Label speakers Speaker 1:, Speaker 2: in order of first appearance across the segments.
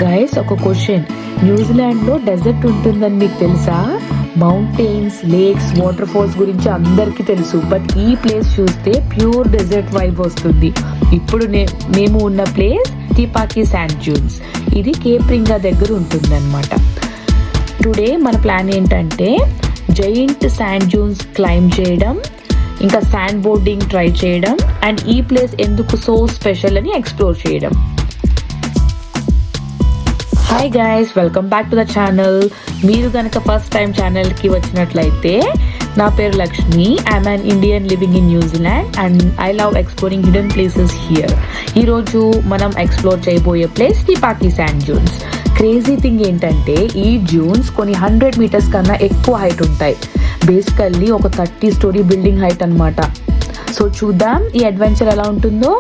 Speaker 1: Guys, ఒక question. న్యూజిలాండ్లో dessert ఉంటుందని మీకు తెలుసా? మౌంటైన్స్, లేక్స్, వాటర్ ఫాల్స్ గురించి అందరికీ తెలుసు. బట్ ఈ ప్లేస్ చూస్తే ప్యూర్ డెజర్ట్ వైబ్ వస్తుంది. ఇప్పుడు మేము ఉన్న ప్లేస్ టిపాకీ శాండ్ డ్యూన్స్. ఇది కేప్రింగా దగ్గర ఉంటుందన్నమాట. టుడే మన ప్లాన్ ఏంటంటే జైంట్ శాండ్ డ్యూన్స్ క్లైంబ్ చేయడం, ఇంకా శాండ్ బోర్డింగ్ ట్రై చేయడం, అండ్ ఈ ప్లేస్ ఎందుకు సో స్పెషల్ అని ఎక్స్ప్లోర్ చేయడం. Hi guys, welcome back to the channel. మీరు కనుక ఫస్ట్ టైం ఛానల్కి వచ్చినట్లయితే, నా పేరు Lakshmi. I'm an Indian living in New Zealand and I love exploring hidden places here. ఈరోజు మనం ఎక్స్ప్లోర్ చేయబోయే place Te Paki sand dunes. Crazy thing ఏంటంటే ఈ డ్యూన్స్ కొన్ని 100 మీటర్స్ కన్నా ఎక్కువ హైట్ ఉంటాయి. బేసికల్లీ ఒక 30 స్టోరీ బిల్డింగ్ హైట్ అన్నమాట. సో చూద్దాం ఈ అడ్వెంచర్ ఎలా ఉంటుందో.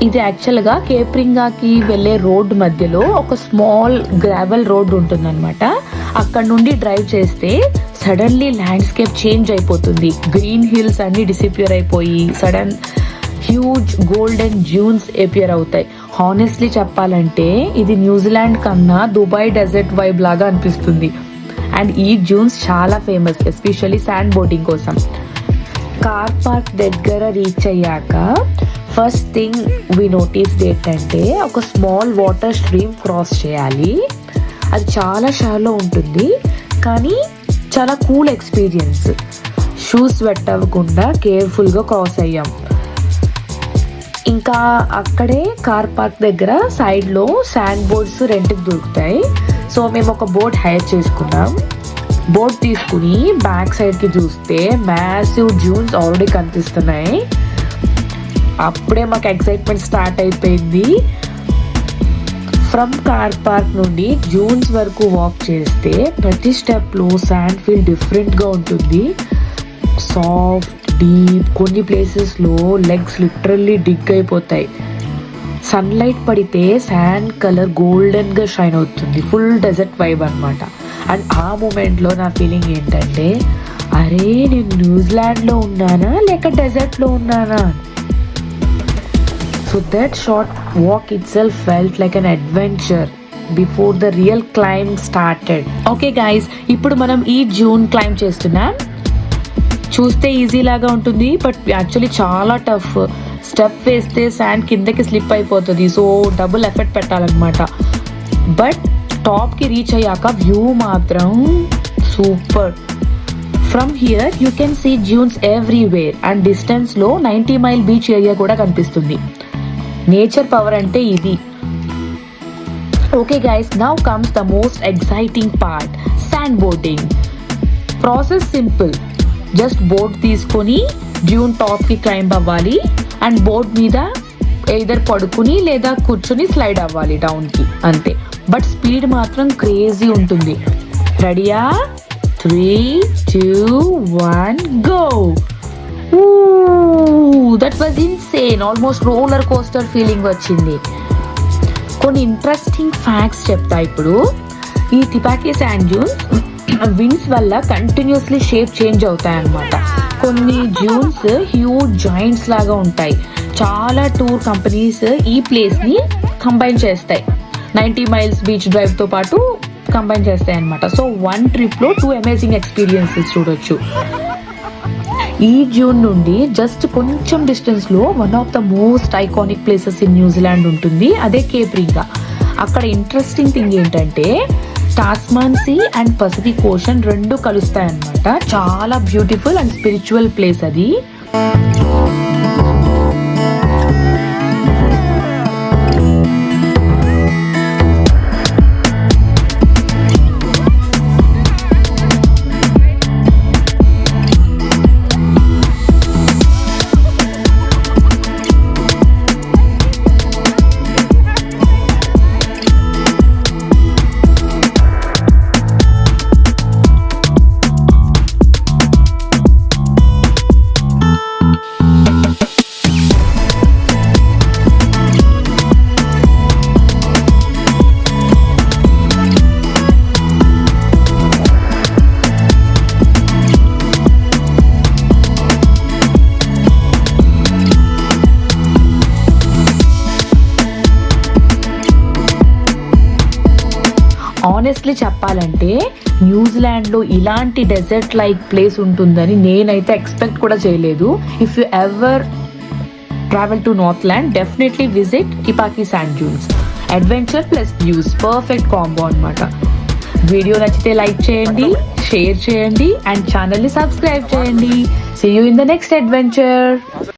Speaker 1: ఇది యాక్చువల్గా కేప్రింగాకి వెళ్ళే రోడ్ మధ్యలో ఒక స్మాల్ గ్రావెల్ రోడ్ ఉంటుందన్నమాట. అక్కడ నుండి డ్రైవ్ చేస్తే సడన్లీ ల్యాండ్స్కేప్ చేంజ్ అయిపోతుంది. గ్రీన్ హిల్స్ అన్ని డిసిపియర్ అయిపోయి sudden huge golden dunes appear అవుతాయి. హానెస్ట్లీ చెప్పాలంటే ఇది న్యూజిలాండ్ కన్నా దుబాయ్ డెజర్ట్ వైబ్ లాగా అనిపిస్తుంది. అండ్ ఈ డ్యూన్స్ చాలా ఫేమస్, ఎస్పెషల్లీ శాండ్ బోటింగ్ కోసం. కార్ పార్క్ దగ్గర రీచ్ అయ్యాక ఫస్ట్ థింగ్ వి నోటీస్డ్ ఏంటంటే ఒక స్మాల్ వాటర్ స్ట్రీమ్ క్రాస్ చేయాలి. అది చాలా షాలో ఉంటుంది కానీ చాలా కూల్ ఎక్స్పీరియన్స్. షూస్ వెట్ అవ్వకుండా కేర్ఫుల్గా క్రాస్ అయ్యాం. ఇంకా అక్కడే కార్ పార్క్ దగ్గర సైడ్లో శాండ్ బోర్డ్స్ రెంట్కి దొరుకుతాయి. సో మేము ఒక బోట్ హైర్ చేసుకున్నాం. బోట్ తీసుకుని బ్యాక్ సైడ్కి చూస్తే మ్యాసివ్ డ్యూన్స్ ఆల్రెడీ కనిపిస్తున్నాయి. అప్పుడే మాకు ఎక్సైట్మెంట్ స్టార్ట్ అయిపోయింది. ఫ్రమ్ కార్ పార్క్ నుండి డ్యూన్స్ వరకు వాక్ చేస్తే ప్రతి స్టెప్లో శాండ్ ఫీల్ డిఫరెంట్గా ఉంటుంది. సాఫ్ట్, డీప్, కొన్ని ప్లేసెస్లో లెగ్స్ లిటరల్లీ డిగ్ అయిపోతాయి. సన్లైట్ పడితే శాండ్ కలర్ గోల్డెన్గా షైన్ అవుతుంది. ఫుల్ డెజర్ట్ వైబ్ అనమాట. అండ్ ఆ మూమెంట్లో నా ఫీలింగ్ ఏంటంటే, అరే నేను న్యూజిలాండ్లో ఉన్నానా లేక డెజర్ట్లో ఉన్నానా. So that short walk itself felt like an adventure before the real climb started. Okay guys, ఇప్పుడు మనం ఈ డ్యూన్ క్లైంబ్ చేస్తున్నాం. చూస్తే ఈజీ లాగా ఉంటుంది బట్ యాక్చువల్లీ చాలా టఫ్. స్టెప్ వేస్తే శాండ్ కిందకి స్లిప్ అయిపోతుంది. సో డబుల్ ఎఫర్ట్ పెట్టాలన్నమాట. బట్ టాప్కి రీచ్ అయ్యాక వ్యూ మాత్రం super. From here you can see dunes everywhere and డిస్టెన్స్లో 90 మైల్ బీచ్ ఏరియా కూడా కనిపిస్తుంది. నేచర్ పవర్ అంటే ఇది. Okay guys, now comes the most exciting part, sand boating. Process simple. Just boat తీసుకొని Dune టాప్కి climb అవ్వాలి and boat మీద either పడుకుని లేదా కూర్చుని స్లైడ్ అవ్వాలి డౌన్కి, అంతే. బట్ స్పీడ్ మాత్రం క్రేజీ ఉంటుంది. రెడీయా? 3, 2, 1 go! That was insane. Almost roller coaster feeling వచ్చింది. కొన్ని ఇంట్రెస్టింగ్ ఫ్యాక్ట్స్ చెప్తా ఇప్పుడు. ఈ టిపాకీ శాండ్ డ్యూన్స్ విండ్స్ వల్ల కంటిన్యూస్లీ షేప్ చేంజ్ అవుతాయి అన్నమాట. కొన్ని డ్యూన్స్ హ్యూజ్ జాయింట్స్ లాగా ఉంటాయి. చాలా టూర్ కంపెనీస్ ఈ ప్లేస్ని కంబైన్ చేస్తాయి. 90 మైల్స్ బీచ్ డ్రైవ్తో పాటు కంబైన్ చేస్తాయి అన్నమాట. సో వన్ ట్రిప్లో 2 అమేజింగ్ ఎక్స్పీరియన్సెస్ చూడొచ్చు. ఈ డ్యూన్ నుండి జస్ట్ కొంచెం డిస్టెన్స్లో one of the most iconic places in New Zealand ఉంటుంది. అదే కేప్రింగా. అక్కడ ఇంట్రెస్టింగ్ థింగ్ ఏంటంటే టాస్మాన్ సీ అండ్ పసిఫిక్ ఓషన్ రెండు కలుస్తాయి అన్నమాట. చాలా బ్యూటిఫుల్ అండ్ స్పిరిచువల్ ప్లేస్ అది. ఆనెస్ట్లీ చెప్పాలంటే న్యూజిలాండ్లో ఇలాంటి డెజర్ట్ లైక్ ప్లేస్ ఉంటుందని నేనైతే ఎక్స్పెక్ట్ కూడా చేయలేదు. If you ever travel to Northland definitely visit Te Paki sand dunes. Adventure plus views perfect combo అనమాట. వీడియో నచ్చితే లైక్ చేయండి, షేర్ చేయండి అండ్ ఛానల్ని సబ్స్క్రైబ్ చేయండి. See you in the next adventure.